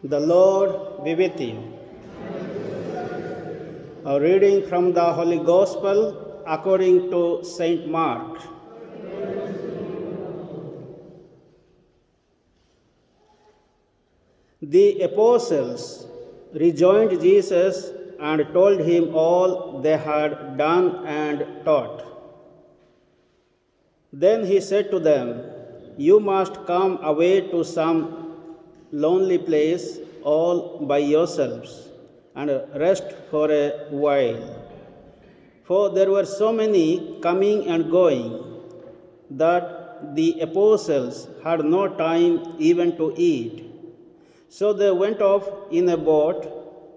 The Lord be with you. A reading from the Holy Gospel according to Saint Mark. The apostles rejoined Jesus and told him all they had done and taught. Then he said to them, "You must come away to some lonely place all by yourselves and rest for a while." For there were so many coming and going that the apostles had no time even to eat. So they went off in a boat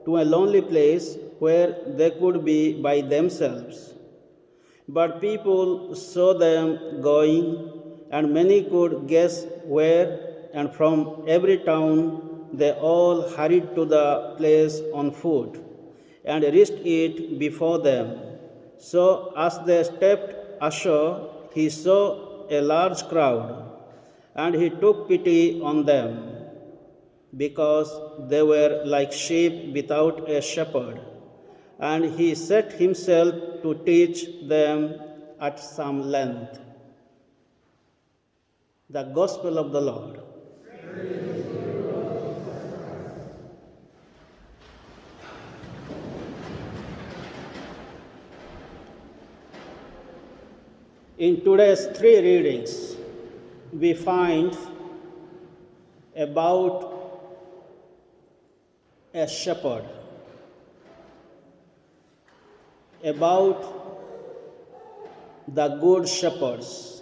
to a lonely place where they could be by themselves. But people saw them going, and many could guess where, and from every town they all hurried to the place on foot and reached it before them. So as they stepped ashore, he saw a large crowd, and he took pity on them, because they were like sheep without a shepherd. And he set himself to teach them at some length. The Gospel of the Lord. In today's three readings, we find about a shepherd, about the good shepherds.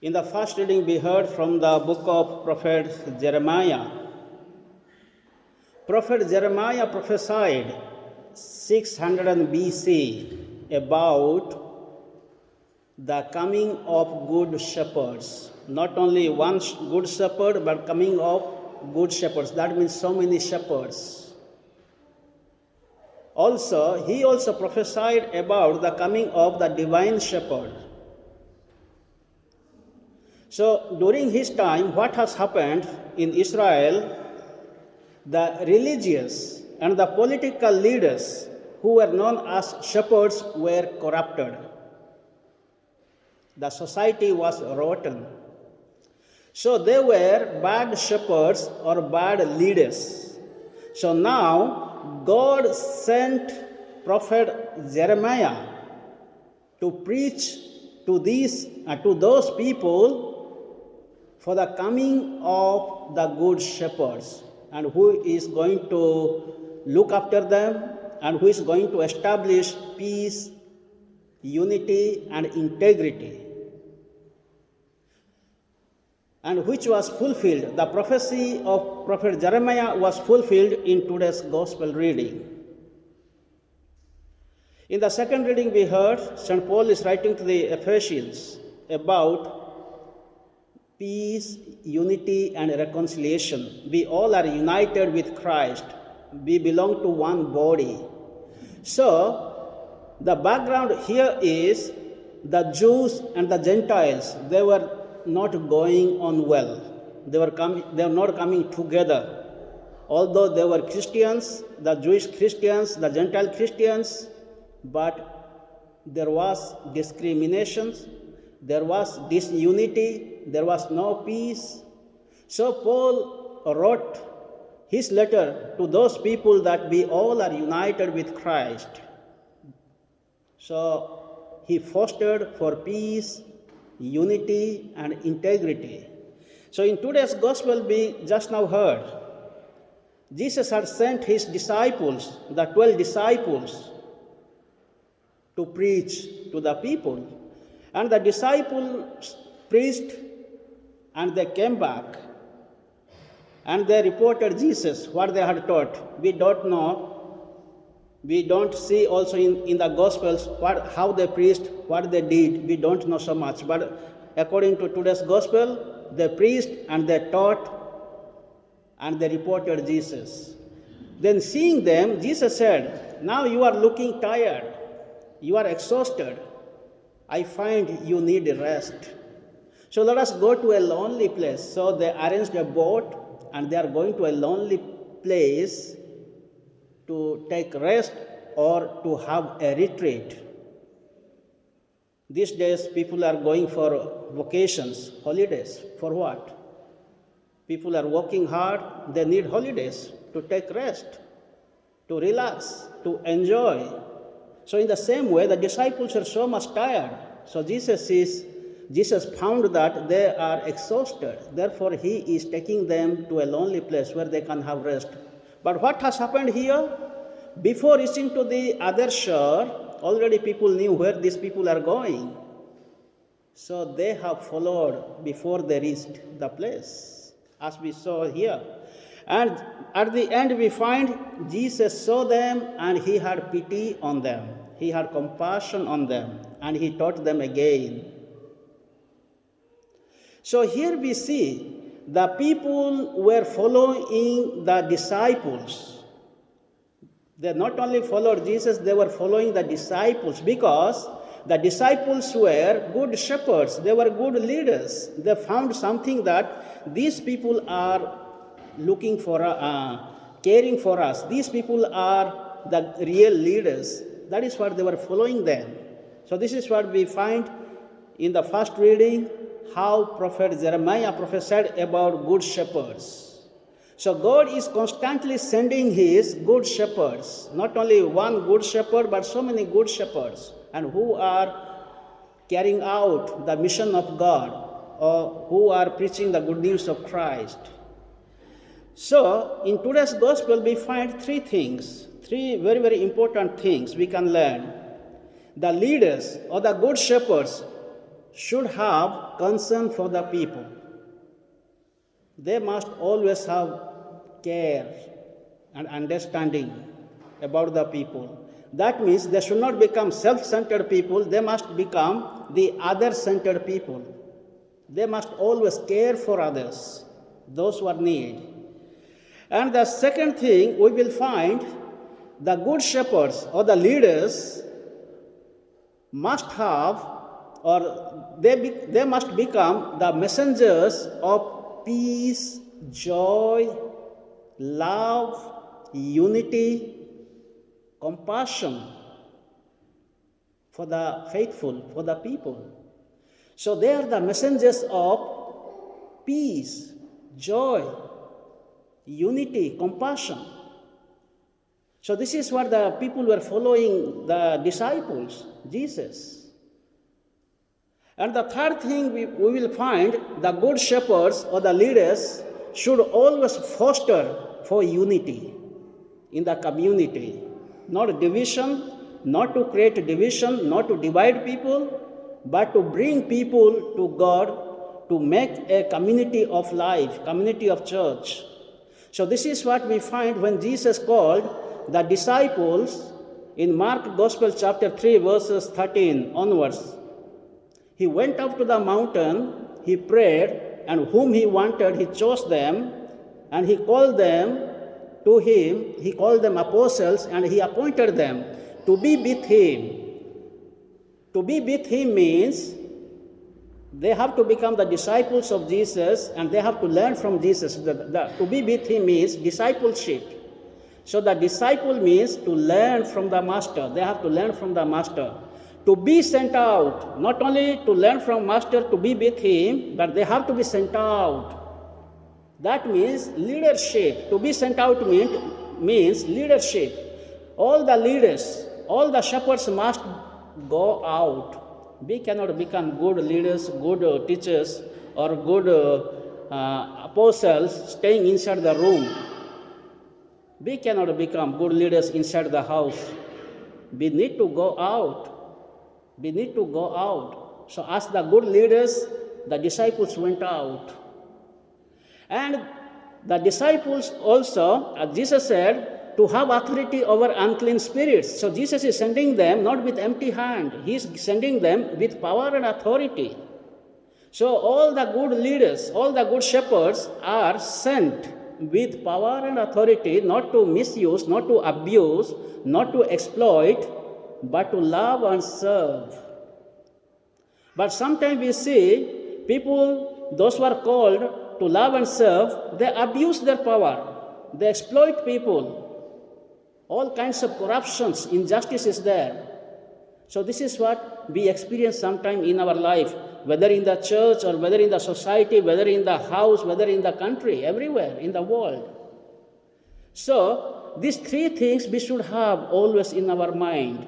In the first reading, we heard from the book of Prophet Jeremiah. Prophet Jeremiah prophesied 600 BC about the coming of good shepherds. Not only one good shepherd, but coming of good shepherds. That means so many shepherds. Also, he also prophesied about the coming of the divine shepherd. So, during his time, what has happened in Israel, the religious and the political leaders who were known as shepherds were corrupted. The society was rotten. So they were bad shepherds or bad leaders. So now God sent Prophet Jeremiah to preach to those people for the coming of the good shepherds, and who is going to look after them, and who is going to establish peace, unity, and integrity. And which was fulfilled. The prophecy of Prophet Jeremiah was fulfilled in today's Gospel reading. In the second reading, we heard St. Paul is writing to the Ephesians about peace, unity, and reconciliation. We all are united with Christ. We belong to one body. So, the background here is the Jews and the Gentiles. They were not going on well. They were not coming together. Although they were Christians, the Jewish Christians, the Gentile Christians, but there was discrimination, there was disunity, there was no peace. So Paul wrote his letter to those people that we all are united with Christ. So he fostered for peace, unity, and integrity. So in today's Gospel, we just now heard, Jesus had sent his disciples, the 12 disciples, to preach to the people. And the disciples preached, and they came back, and they reported Jesus, what they had taught. We don't know. We don't see also in the Gospels how they preached, what they did. We don't know so much. But according to today's Gospel, they preached and they taught and they reported Jesus. Then seeing them, Jesus said, "Now you are looking tired. You are exhausted. I find you need rest." So let us go to a lonely place. So they arranged a boat and they are going to a lonely place to take rest or to have a retreat. These days, people are going for vacations, holidays. For what? People are working hard, they need holidays to take rest, to relax, to enjoy. So in the same way, the disciples are so much tired. So Jesus found that they are exhausted. Therefore, he is taking them to a lonely place where they can have rest. But what has happened here? Before reaching to the other shore, already people knew where these people are going. So they have followed before they reached the place, as we saw here. And at the end we find Jesus saw them and he had pity on them. He had compassion on them and he taught them again. So here we see the people were following the disciples. They not only followed Jesus, they were following the disciples because the disciples were good shepherds. They were good leaders. They found something that these people are looking for, caring for us. These people are the real leaders. That is what they were following them. So this is what we find in the first reading, how Prophet Jeremiah prophesied about good shepherds. So God is constantly sending his good shepherds, not only one good shepherd, but so many good shepherds, and who are carrying out the mission of God, or who are preaching the good news of Christ. So in today's gospel, we find three things, three very, very important things we can learn. The leaders or the good shepherds should have concern for the people. They must always have care and understanding about the people. That means they should not become self-centered people. They must become the other-centered people. They must always care for others, those who are in need. And the second thing, we will find the good shepherds or the leaders must have, or they must become the messengers of peace, joy, love, unity, compassion for the faithful, for the people. So they are the messengers of peace, joy, unity, compassion. So this is what the people were following the disciples, Jesus. And the third thing we will find, the good shepherds or the leaders should always foster for unity in the community. Not division, not to create division, not to divide people, but to bring people to God, to make a community of life, community of church. So this is what we find when Jesus called the disciples in Mark Gospel chapter 3 verses 13 onwards. He went up to the mountain, he prayed, and whom he wanted, he chose them, and he called them to him. He called them apostles, and he appointed them to be with him. To be with him means they have to become the disciples of Jesus, and they have to learn from Jesus. To be with him means discipleship. So the disciple means to learn from the master. They have to learn from the master. To be sent out, not only to learn from master, to be with him, but they have to be sent out. That means leadership. To be sent out means leadership. All the leaders, all the shepherds must go out. We cannot become good leaders, good teachers, or good apostles staying inside the room. We cannot become good leaders inside the house. We need to go out. We need to go out. So as the good leaders, the disciples went out. And the disciples also, as Jesus said, to have authority over unclean spirits. So Jesus is sending them not with empty hand. He is sending them with power and authority. So all the good leaders, all the good shepherds are sent with power and authority, not to misuse, not to abuse, not to exploit, but to love and serve. But sometimes we see people, those who are called to love and serve, they abuse their power. They exploit people. All kinds of corruptions, injustice is there. So this is what we experience sometime in our life, whether in the church or whether in the society, whether in the house, whether in the country, everywhere in the world. So these three things we should have always in our mind.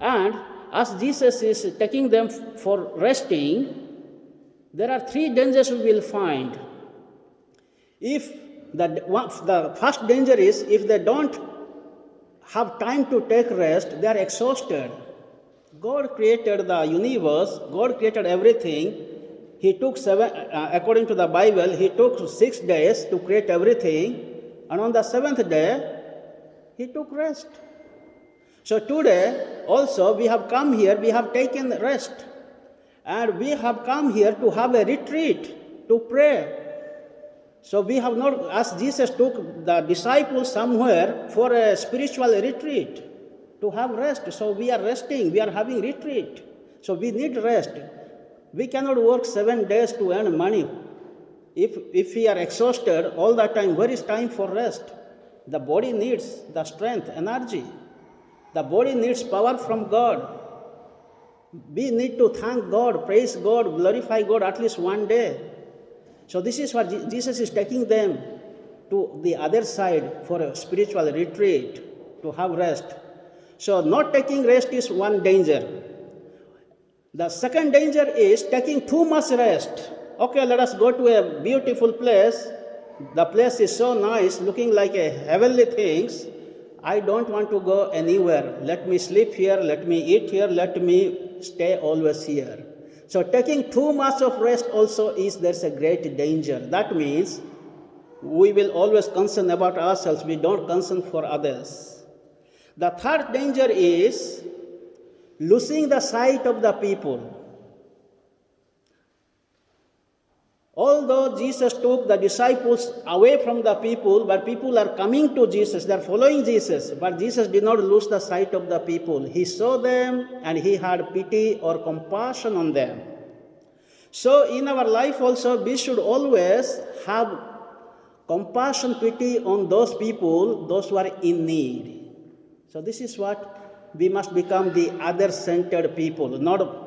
And as Jesus is taking them for resting, there are three dangers we will find. If the first danger is if they don't have time to take rest, they are exhausted. God created the universe, God created everything. He took according to the Bible, He took 6 days to create everything, and on the 7th day, He took rest. So today also we have come here, we have taken rest, and we have come here to have a retreat, to pray. So we have not, as Jesus took the disciples somewhere for a spiritual retreat, to have rest. So we are resting, we are having retreat. So we need rest. We cannot work 7 days to earn money. If we are exhausted all the time, where is time for rest? The body needs the strength, energy. The body needs power from God. We need to thank God, praise God, glorify God at least one day. So this is what Jesus is taking them to the other side for a spiritual retreat, to have rest. So not taking rest is one danger. The second danger is taking too much rest. Okay, let us go to a beautiful place. The place is so nice, looking like a heavenly things. I don't want to go anywhere. Let me sleep here, let me eat here, let me stay always here. So taking too much of rest also there's a great danger. That means we will always concern about ourselves. We don't concern for others. The third danger is losing the sight of the people. Although Jesus took the disciples away from the people, but people are coming to Jesus, they are following Jesus, but Jesus did not lose the sight of the people. He saw them and He had pity or compassion on them. So in our life also, we should always have compassion, pity on those people, those who are in need. So this is what we must become, the other-centered people, not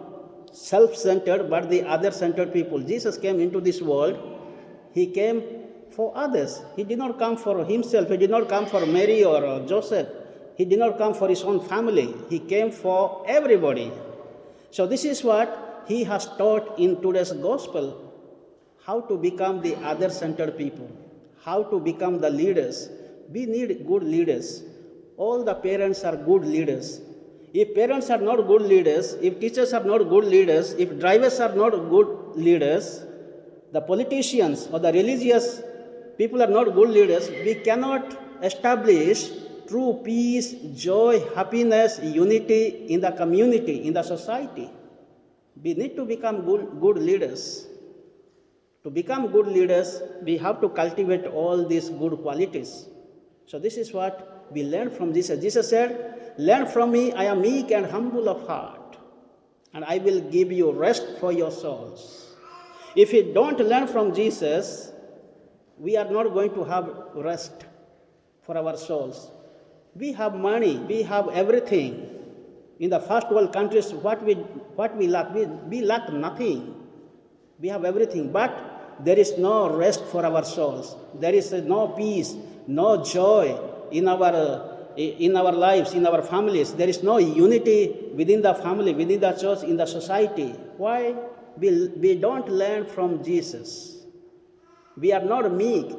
self-centered, but the other-centered people. Jesus came into this world. He came for others. He did not come for Himself. He did not come for Mary or Joseph. He did not come for His own family. He came for everybody. So this is what He has taught in today's gospel, how to become the other-centered people, how to become the leaders. We need good leaders. All the parents are good leaders. If parents are not good leaders, if teachers are not good leaders, if drivers are not good leaders, the politicians or the religious people are not good leaders, we cannot establish true peace, joy, happiness, unity in the community, in the society. We need to become good leaders. To become good leaders, we have to cultivate all these good qualities. So this is what we learn from Jesus. Jesus said, "Learn from me, I am meek and humble of heart, and I will give you rest for your souls." If we don't learn from Jesus, we are not going to have rest for our souls. We have money, we have everything. In the first world countries, what we lack? We lack nothing. We have everything, but there is no rest for our souls. There is no peace, no joy in our lives, in our families. There is no unity within the family, within the church, in the society. Why? We don't learn from Jesus. We are not meek.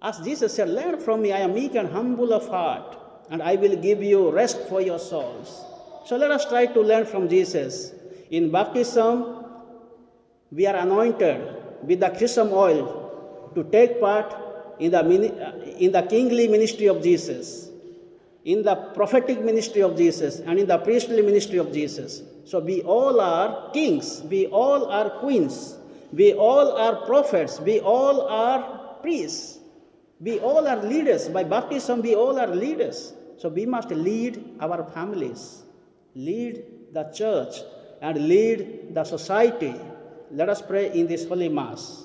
As Jesus said, "Learn from me, I am meek and humble of heart, and I will give you rest for your souls." So let us try to learn from Jesus. In baptism, we are anointed with the chrism oil to take part in the kingly ministry of Jesus, in the prophetic ministry of Jesus, and in the priestly ministry of Jesus. So we all are kings, we all are queens, we all are prophets, we all are priests, we all are leaders. By baptism, we all are leaders. So we must lead our families, lead the church, and lead the society. let us pray in this Holy Mass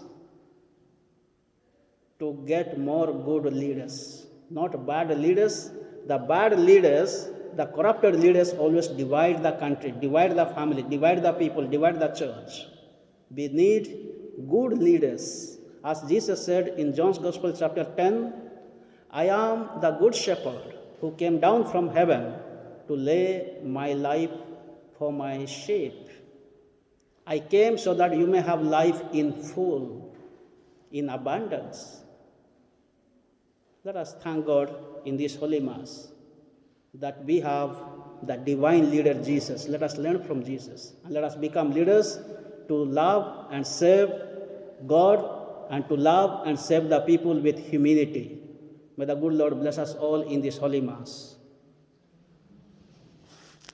to get more good leaders, not bad leaders. The bad leaders, the corrupted leaders always divide the country, divide the family, divide the people, divide the church. We need good leaders. As Jesus said in John's Gospel chapter 10, I am the good shepherd who came down from heaven to lay my life for my sheep. I came so that you may have life in full, in abundance. Let us thank God in this Holy Mass that we have the divine leader Jesus. Let us learn from Jesus and let us become leaders to love and serve God and to love and serve the people with humility. May the good Lord bless us all in this Holy Mass.